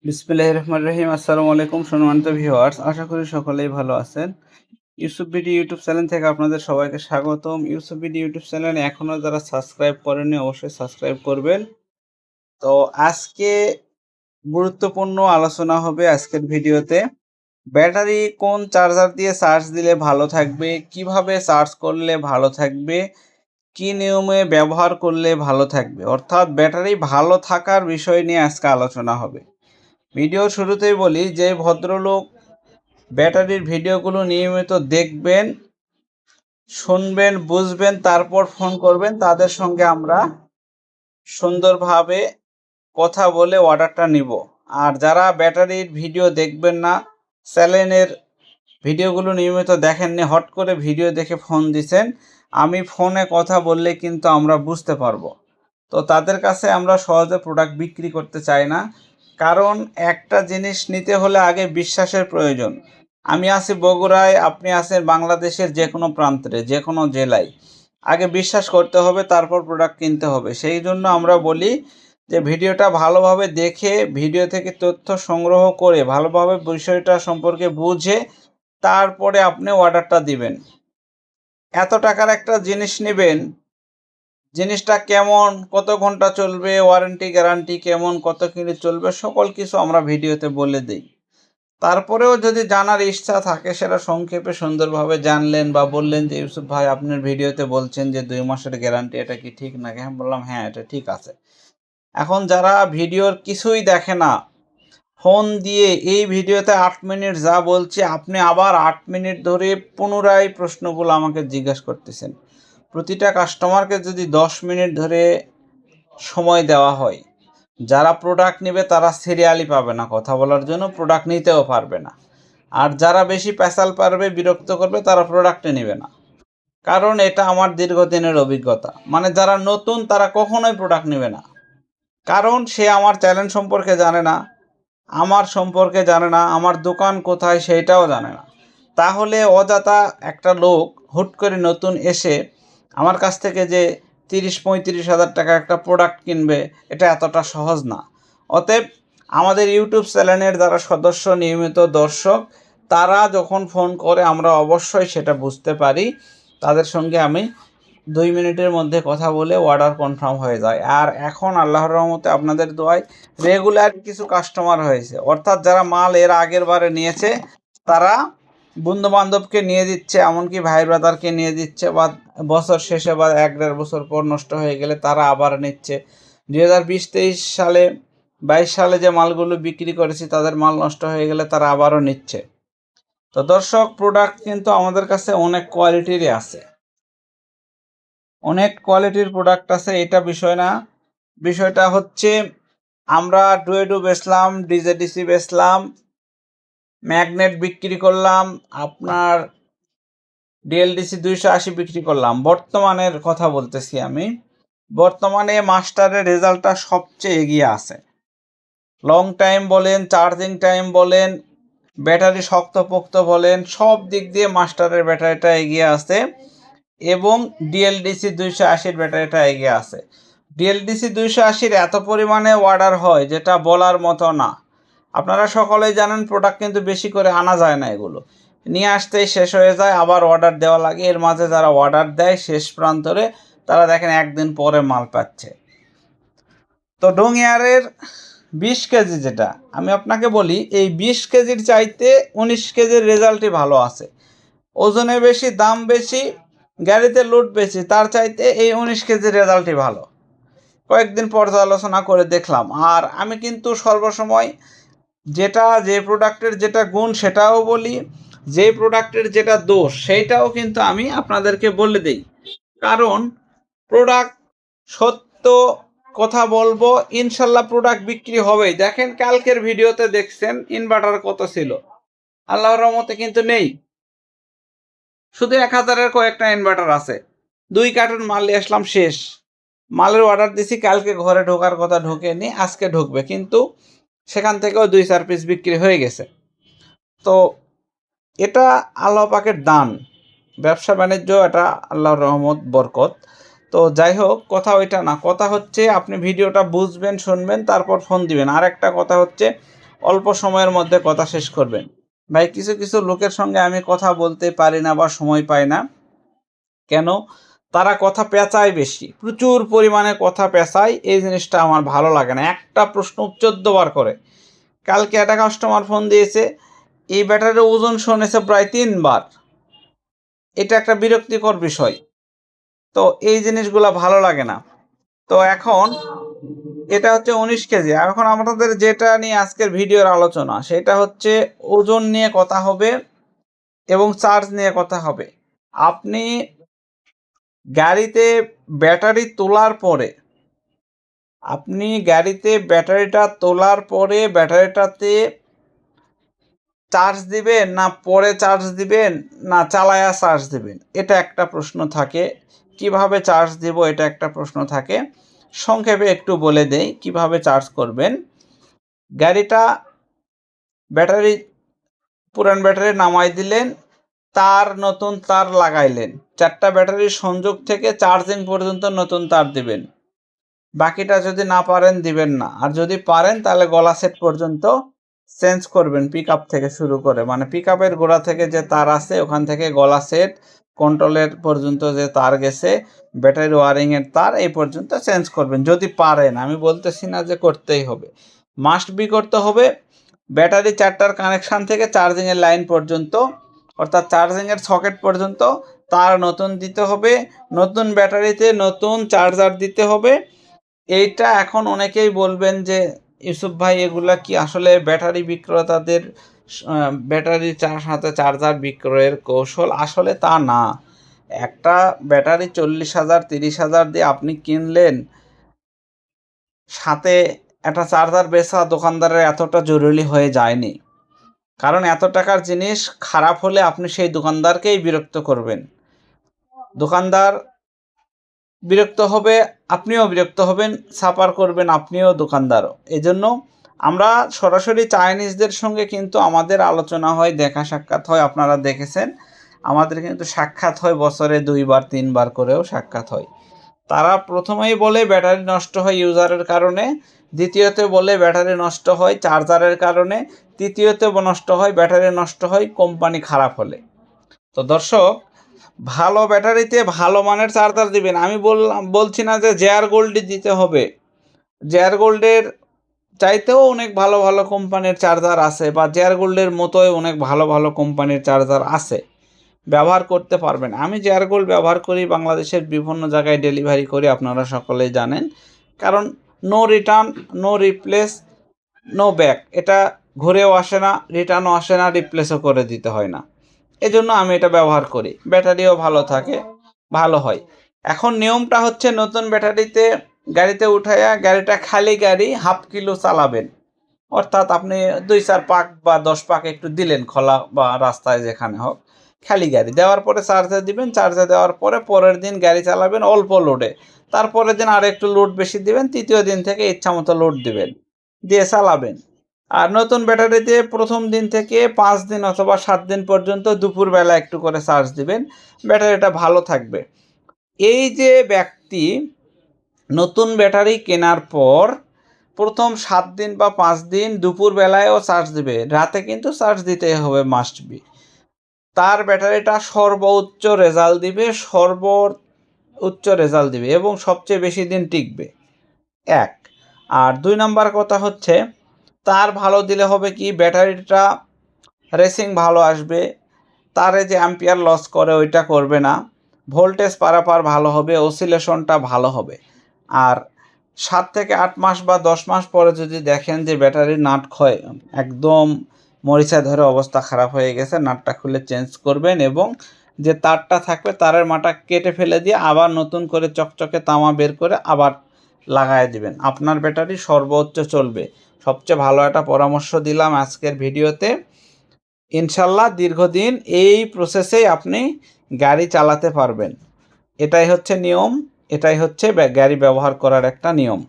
বিসমিল্লাহির রহমানির রহিম। আসসালামু আলাইকুম সম্মানিত ভিউয়ার্স, আশা করি সকলেই ভালো আছেন। ইউসুফ বিডি ইউটিউব চ্যানেল থেকে আপনাদের সবাইকে স্বাগতম। ইউসুফ বিডি ইউটিউব চ্যানেলে এখনও যারা সাবস্ক্রাইব করেননি অবশ্যই সাবস্ক্রাইব করবেন। তো আজকে গুরুত্বপূর্ণ আলোচনা হবে আজকের ভিডিওতে। ব্যাটারি কোন চার্জার দিয়ে চার্জ দিলে ভালো থাকবে, কিভাবে চার্জ করলে ভালো থাকবে, কি নিয়মে ব্যবহার করলে ভালো থাকবে, অর্থাৎ ব্যাটারি ভালো থাকার বিষয় নিয়ে আজকে আলোচনা হবে। ভিডিওর শুরুতেই বলি যে ভদ্রলোক ব্যাটারির ভিডিওগুলো নিয়মিত দেখবেন, শুনবেন, বুঝবেন, তারপর ফোন করবেন, তাদের সঙ্গে আমরা সুন্দরভাবে কথা বলে অর্ডারটা নিব। আর যারা ব্যাটারির ভিডিও দেখবেন না, চ্যানেলের ভিডিওগুলো নিয়মিত দেখেননি, হট করে ভিডিও দেখে ফোন দিছেন, আমি ফোনে কথা বললে কিন্তু আমরা বুঝতে পারবো। তো তাদের কাছে আমরা সহজে প্রোডাক্ট বিক্রি করতে চাই না, কারণ একটা জিনিস নিতে হলে আগে বিশ্বাসের প্রয়োজন। আমি আছি বগুড়ায়, আপনি আছেন বাংলাদেশের যে কোনো প্রান্তে, যে কোনো জেলায়, আগে বিশ্বাস করতে হবে, তারপর প্রোডাক্ট কিনতে হবে। সেই জন্য আমরা বলি যে ভিডিওটা ভালোভাবে দেখে, ভিডিও থেকে তথ্য সংগ্রহ করে, ভালোভাবে বিষয়টা সম্পর্কে বুঝে তারপরে আপনি অর্ডারটা দিবেন। এত টাকার একটা জিনিস নেবেন, জিনিসটা কেমন, কত ঘন্টা চলবে, ওয়ারেন্টি গ্যারান্টি কেমন, কত কিলো চলবে, সকল কিছু আমরা ভিডিওতে বলে দিই। তারপরেও যদি জানার ইচ্ছা থাকে, সেটা সংক্ষেপে সুন্দরভাবে জানলেন বা বললেন যে ইউসুফ ভাই আপনার ভিডিওতে বলছেন যে 2 মাসের গ্যারান্টি, এটা কি ঠিক নাকি? হ্যাঁ, বললাম হ্যাঁ এটা ঠিক আছে। এখন যারা ভিডিওর কিছুই দেখে না, ফোন দিয়ে এই ভিডিওতে 8 মিনিট যা বলছি আপনি আবার 8 মিনিট ধরে পুনরায় প্রশ্নগুলো আমাকে জিজ্ঞাসা করতেছেন। প্রতিটা কাস্টমারকে যদি 10 মিনিট ধরে সময় দেওয়া হয়, যারা প্রোডাক্ট নেবে তারা সিরিয়ালি পাবে না কথা বলার জন্য, প্রোডাক্ট নিতেও পারবে না। আর যারা বেশি পেশাল পারবে, বিরক্ত করবে, তারা প্রোডাক্টে নেবে না। কারণ এটা আমার দীর্ঘদিনের অভিজ্ঞতা। মানে যারা নতুন তারা কখনোই প্রোডাক্ট নেবে না, কারণ সে আমার চ্যানেল সম্পর্কে জানে না, আমার সম্পর্কে জানে না, আমার দোকান কোথায় সেইটাও জানে না। তাহলে অযথা একটা লোক হুট করে নতুন এসে আমার কাছ থেকে যে 30-35 হাজার টাকা একটা প্রোডাক্ট কিনবে, এটা এতটা সহজ না। অতএব আমাদের ইউটিউব চ্যানেলের যারা সদস্য, নিয়মিত দর্শক, তারা যখন ফোন করে আমরা অবশ্যই সেটা বুঝতে পারি। তাদের সঙ্গে আমি 2 মিনিটের মধ্যে কথা বলে অর্ডার কনফার্ম হয়ে যায়। আর এখন আল্লাহর রহমতে আপনাদের দোয়ায় রেগুলার কিছু কাস্টমার হয়েছে, অর্থাৎ যারা মাল এর আগের বারে নিয়েছে তারা বন্ধু বান্ধবকে নিয়ে দিচ্ছে, এমনকি ভাই ব্রাদারকে নিয়ে দিচ্ছে, বা বছর শেষে বা 1-1.5 বছর পর নষ্ট হয়ে গেলে তারা আবার নিচ্ছে। 2020-23 সালে, 22 সালে যে মালগুলো বিক্রি করেছি তাদের মাল নষ্ট হয়ে গেলে তারা আবারও নিচ্ছে। তো দর্শক, প্রোডাক্ট কিন্তু আমাদের কাছে অনেক কোয়ালিটিরই আছে, অনেক কোয়ালিটির প্রোডাক্ট আছে, এটা বিষয় না। বিষয়টা হচ্ছে আমরা ডুয়েডু বেচলাম, ডিজেডিসি বেচলাম, ম্যাগনেট বিক্রি করলাম, আপনার ডিএলডিসি 280 বিক্রি করলাম। বর্তমানের কথা বলতেছি আমি। বর্তমানে মাস্টারের রেজাল্টটা সবচেয়ে এগিয়ে আছে। লং টাইম বলেন, চার্জিং টাইম বলেন, ব্যাটারি শক্তপোক্ত বলেন, সব দিক দিয়ে মাস্টারের ব্যাটারিটা এগিয়ে আছে এবং ডিএলডিসি 280-র ব্যাটারিটা এগিয়ে আছে। ডিএলডিসি 280-র এত পরিমাণে অর্ডার হয় যেটা বলার মতো না। আপনারা সকলেই জানেন প্রোডাক্ট কিন্তু বেশি করে আনা যায় না, এগুলো নিয়ে আসতেই শেষ হয়ে যায়, আবার অর্ডার দেওয়া লাগে। এর মাঝে যারা অর্ডার দেয় শেষ প্রান্তরে, তারা দেখেন একদিন পরে মাল পাচ্ছে। তো ডোংয়ারের 20 কেজি, যেটা আমি আপনাকে বলি, এই 20 কেজির চাইতে 19 কেজির রেজাল্টই ভালো আছে। ওজনে বেশি, দাম বেশি, গাড়িতে লোড বেশি, তার চাইতে এই 19 কেজির রেজাল্টই ভালো। কয়েকদিন পর্যালোচনা করে দেখলাম। আর আমি কিন্তু সর্বসময় যে প্রোডাক্টের যেটা গুণ সেটাও বলি, যে প্রোডাক্টের যেটা দোষ সেইটাও কিন্তু আমি আপনাদেরকে বলে দিই। কারণ প্রোডাক্ট সত্য কথা বলবো, ইনশাল্লাহ প্রোডাক্ট বিক্রি হবেই। দেখেন কালকের ভিডিওতে দেখছেন ইনভার্টার কত ছিল, আল্লাহর রহমতে কিন্তু নেই, শুধু 1000-এর কয়েকটা ইনভার্টার আছে। 2 কার্টন মাল নিয়ে আসলাম, শেষ। মালের অর্ডার দিছি, কালকে ঘরে ঢোকার কথা ঢোকেনি, আজকে ঢুকবে, কিন্তু সেখান থেকেও 2-4 পিস বিক্রি হয়ে গেছে। তো এটা আল্লাহ পাকের দান, ব্যবসা বাণিজ্য, এটা আল্লাহর রহমত, বরকত। তো যাই হোক, কথা ওইটা না, কথা হচ্ছে আপনি ভিডিওটা বুঝবেন, শুনবেন, তারপর ফোন দিবেন। আর একটা কথা হচ্ছে, অল্প সময়ের মধ্যে কথা শেষ করবেন। ভাই কিছু কিছু লোকের সঙ্গে আমি কথা বলতে পারি না বা সময় পাই না, কেন? তারা কথা পেঁচায় বেশি, প্রচুর পরিমাণে কথা পেঁচায়, এই জিনিসটা আমার ভালো লাগে না। একটা প্রশ্ন 14 বার করে। কালকে একটা কাস্টমার ফোন দিয়েছে, এই ব্যাটারির ওজন শুনেছে প্রায় 3 বার। এটা একটা বিরক্তিকর বিষয়। তো এই জিনিসগুলো ভালো লাগে না। তো এখন এটা হচ্ছে 19 কেজি। এখন আমাদের যেটা নিয়ে আজকের ভিডিওর আলোচনা, সেটা হচ্ছে ওজন নিয়ে কথা হবে এবং চার্জ নিয়ে কথা হবে। আপনি গাড়িতে ব্যাটারি তোলার পরে, ব্যাটারিটা তোলার পরে ব্যাটারিটাতে চার্জ দিবেন না পরে চার্জ দিবেন না চালায়া চার্জ দিবেন, এটা একটা প্রশ্ন থাকে। কিভাবে চার্জ দিব, এটা একটা প্রশ্ন থাকে। সংক্ষেপে একটু বলে দেই কিভাবে চার্জ করবেন। গাড়িটা ব্যাটারি, পুরান ব্যাটারি নামাই দিলেন, নতুন তার লাগাইলেন, 4টা ব্যাটারির সংযোগ থেকে চার্জিং পর্যন্ত নতুন তার দিবেন। বাকিটা যদি না পারেন দিবেন না, আর যদি পারেন তাহলে গলা সেট পর্যন্ত চেঞ্জ করবেন। পিক আপ থেকে শুরু করে, মানে পিক আপের গোড়া থেকে যে তার আছে ওখান থেকে গলা সেট কন্ট্রোলের পর্যন্ত যে তার গেছে, ব্যাটারি ওয়ারিংয়ের তার, এই পর্যন্ত চেঞ্জ করবেন যদি পারেন। আমি বলতেছি না যে করতেই হবে, মাস্ট বি করতে হবে। ব্যাটারি 4টার কানেকশান থেকে চার্জিংয়ের লাইন পর্যন্ত, অর্থাৎ চার্জিংয়ের সকেট পর্যন্ত তার নতুন দিতে হবে, নতুন ব্যাটারিতে নতুন চার্জার দিতে হবে। এইটা এখন অনেকেই বলবেন যে ইউসুফ ভাই এগুলা কি আসলে ব্যাটারি বিক্রেতাদের ব্যাটারির সাথে চার্জার বিক্রয়ের কৌশল? আসলে তা না। একটা ব্যাটারি 40,000 30,000 দিয়ে আপনি কিনলেন, সাথে একটা চার্জার বেচা দোকানদারের এতটা জরুরি হয়ে যায়নি। কারণ এত টাকার জিনিস খারাপ হলে আপনি সেই দোকানদারকেই বিরক্ত করবেন। দোকানদার বিরক্ত হবে, আপনিও বিরক্ত হবেন, সাফার করবেন আপনিও, দোকানদারও। এই জন্য আমরা সরাসরি চাইনিজদের সঙ্গে কিন্তু আমাদের আলোচনা হয়, দেখা সাক্ষাৎ হয়। আপনারা দেখেছেন আমাদের কিন্তু সাক্ষাৎ হয়, বছরে 2বার 3বার করেও সাক্ষাৎ হয়। তারা প্রথমেই বলে ব্যাটারি নষ্ট হয় ইউজারের কারণে, দ্বিতীয়তে বলে ব্যাটারি নষ্ট হয় চার্জারের কারণে, তৃতীয়তে নষ্ট হয় ব্যাটারি নষ্ট হয় কোম্পানি খারাপ হলে। তো দর্শক, ভালো ব্যাটারিতে ভালো মানের চার্জার দিবেন। আমি বলছি না যে জেআর গোল্ডই দিতে হবে। জেআর গোল্ডের চাইতেও অনেক ভালো ভালো কোম্পানির চার্জার আছে, বা জেআর গোল্ডের মতোই অনেক ভালো ভালো কোম্পানির চার্জার আছে, ব্যবহার করতে পারবেন। আমি জেআর গোল্ড ব্যবহার করি, বাংলাদেশের বিভিন্ন জায়গায় ডেলিভারি করি, আপনারা সকলেই জানেন। কারণ no return, no replace, no back, এটা ঘুরেও আসে না, রিটার্নও আসে না, রিপ্লেসও করে দিতে হয় না। এজন্য আমি এটা ব্যবহার করি, ব্যাটারিও ভালো থাকে, ভালো হয়। এখন নিয়মটা হচ্ছে নতুন ব্যাটারিতে গাড়িতে উঠাইয়া, গাড়িটা খালি গাড়ি 1/2 কিলো চালাবেন। অর্থাৎ আপনি 2-4 পাক বা 10 পাক একটু দিলেন খোলা বা রাস্তায় যেখানে হোক, খালি গাড়ি দেওয়ার পরে চার্জে দিবেন। চার্জে দেওয়ার পরে পরের দিন গাড়ি চালাবেন অল্প লোডে, তারপরের দিন আর একটু লোড বেশি দিবেন, তৃতীয় দিন থেকে ইচ্ছা মতো লোড দিবেন, দিয়ে চালাবেন। আর নতুন ব্যাটারি দিয়ে প্রথম দিন থেকে 5 দিন অথবা 7 দিন পর্যন্ত দুপুরবেলা একটু করে চার্জ দিবেন, ব্যাটারিটা ভালো থাকবে। এই যে ব্যক্তি নতুন ব্যাটারি কেনার পর প্রথম 7 দিন বা 5 দিন দুপুরবেলায়ও চার্জ দিবে, রাতে কিন্তু চার্জ দিতেই হবে মাস্ট বি, তার ব্যাটারিটা সর্বোচ্চ রেজাল্ট দিবে এবং সবচেয়ে বেশি দিন টিকবে। 1 আর 2 নাম্বার কথা হচ্ছে, তার ভালো দিলে হবে কি, ব্যাটারিটা রেসিং ভালো আসবে, তারে যে অ্যাম্পিয়ার লস করে ওইটা করবে না, ভোল্টেজ পারাপার ভালো হবে, অসিলেশনটা ভালো হবে। আর 7 থেকে 8 মাস বা 10 মাস পরে যদি দেখেন যে ব্যাটারির নাট ক্ষয়, একদম মরিচা ধরে অবস্থা খারাপ হয়ে গেছে, নাটটা খুলে চেঞ্জ করবেন এবং যে তারটা থাকবে তারের মাটা কেটে ফেলে দিয়ে আবার নতুন করে চকচকে তামা বের করে আবার লাগায় দিবেন, আপনার ব্যাটারি সর্বোচ্চ চলবে। সবচেয়ে ভালো একটা পরামর্শ দিলাম আজকের ভিডিওতে। ইনশাল্লাহ দীর্ঘদিন এই প্রসেসেই আপনি গাড়ি চালাতে পারবেন। এটাই হচ্ছে নিয়ম, এটাই হচ্ছে গাড়ি ব্যবহার করার একটা নিয়ম।